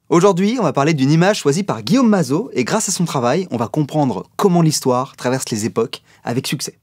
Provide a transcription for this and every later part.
Aujourd'hui, on va parler d'une image choisie par Guillaume Mazot et grâce à son travail, on va comprendre comment l'histoire traverse les époques avec succès.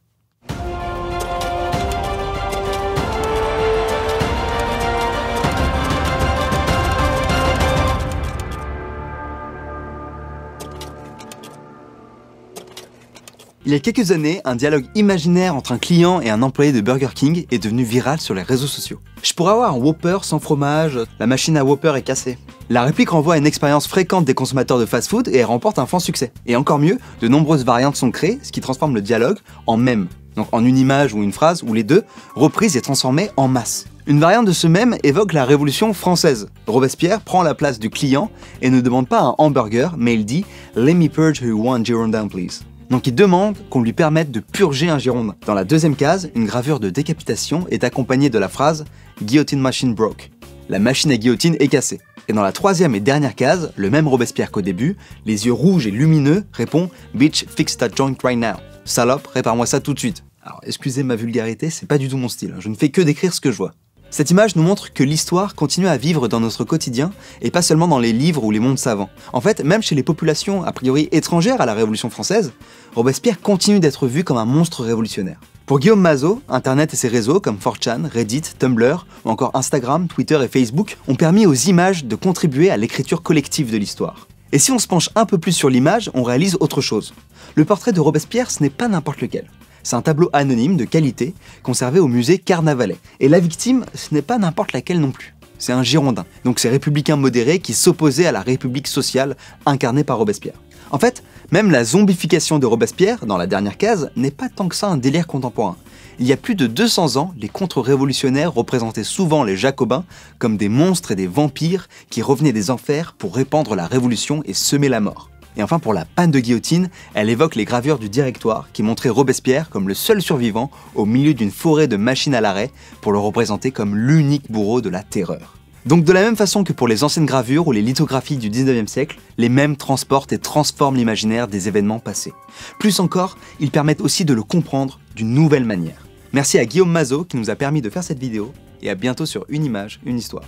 Il y a quelques années, un dialogue imaginaire entre un client et un employé de Burger King est devenu viral sur les réseaux sociaux. « Je pourrais avoir un Whopper sans fromage, la machine à Whopper est cassée. » La réplique renvoie à une expérience fréquente des consommateurs de fast-food et elle remporte un franc succès. Et encore mieux, de nombreuses variantes sont créées, ce qui transforme le dialogue en mème. Donc en une image ou une phrase, ou les deux, reprise et transformée en masse. Une variante de ce mème évoque la Révolution française. Robespierre prend la place du client et ne demande pas un hamburger, mais il dit « Let me purge one girondin, please ». Donc il demande qu'on lui permette de purger un girondin. Dans la deuxième case, une gravure de décapitation est accompagnée de la phrase « Guillotine machine broke ». La machine à guillotine est cassée. Et dans la troisième et dernière case, le même Robespierre qu'au début, les yeux rouges et lumineux, répond « Bitch, fix that joint right now ». Salope, répare-moi ça tout de suite. Alors excusez ma vulgarité, c'est pas du tout mon style, je ne fais que décrire ce que je vois. Cette image nous montre que l'histoire continue à vivre dans notre quotidien et pas seulement dans les livres ou les mondes savants. En fait, même chez les populations a priori étrangères à la Révolution française, Robespierre continue d'être vu comme un monstre révolutionnaire. Pour Guillaume Mazot, Internet et ses réseaux comme 4chan, Reddit, Tumblr ou encore Instagram, Twitter et Facebook ont permis aux images de contribuer à l'écriture collective de l'histoire. Et si on se penche un peu plus sur l'image, on réalise autre chose. Le portrait de Robespierre, ce n'est pas n'importe lequel. C'est un tableau anonyme de qualité conservé au musée Carnavalet. Et la victime, ce n'est pas n'importe laquelle non plus. C'est un Girondin, donc ces républicains modérés qui s'opposaient à la République sociale incarnée par Robespierre. En fait, même la zombification de Robespierre, dans la dernière case, n'est pas tant que ça un délire contemporain. Il y a plus de 200 ans, les contre-révolutionnaires représentaient souvent les Jacobins comme des monstres et des vampires qui revenaient des enfers pour répandre la révolution et semer la mort. Et enfin, pour la panne de guillotine, elle évoque les gravures du Directoire qui montraient Robespierre comme le seul survivant au milieu d'une forêt de machines à l'arrêt pour le représenter comme l'unique bourreau de la terreur. Donc de la même façon que pour les anciennes gravures ou les lithographies du 19e siècle, les mèmes transportent et transforment l'imaginaire des événements passés. Plus encore, ils permettent aussi de le comprendre d'une nouvelle manière. Merci à Guillaume Mazot qui nous a permis de faire cette vidéo et à bientôt sur Une image, une histoire.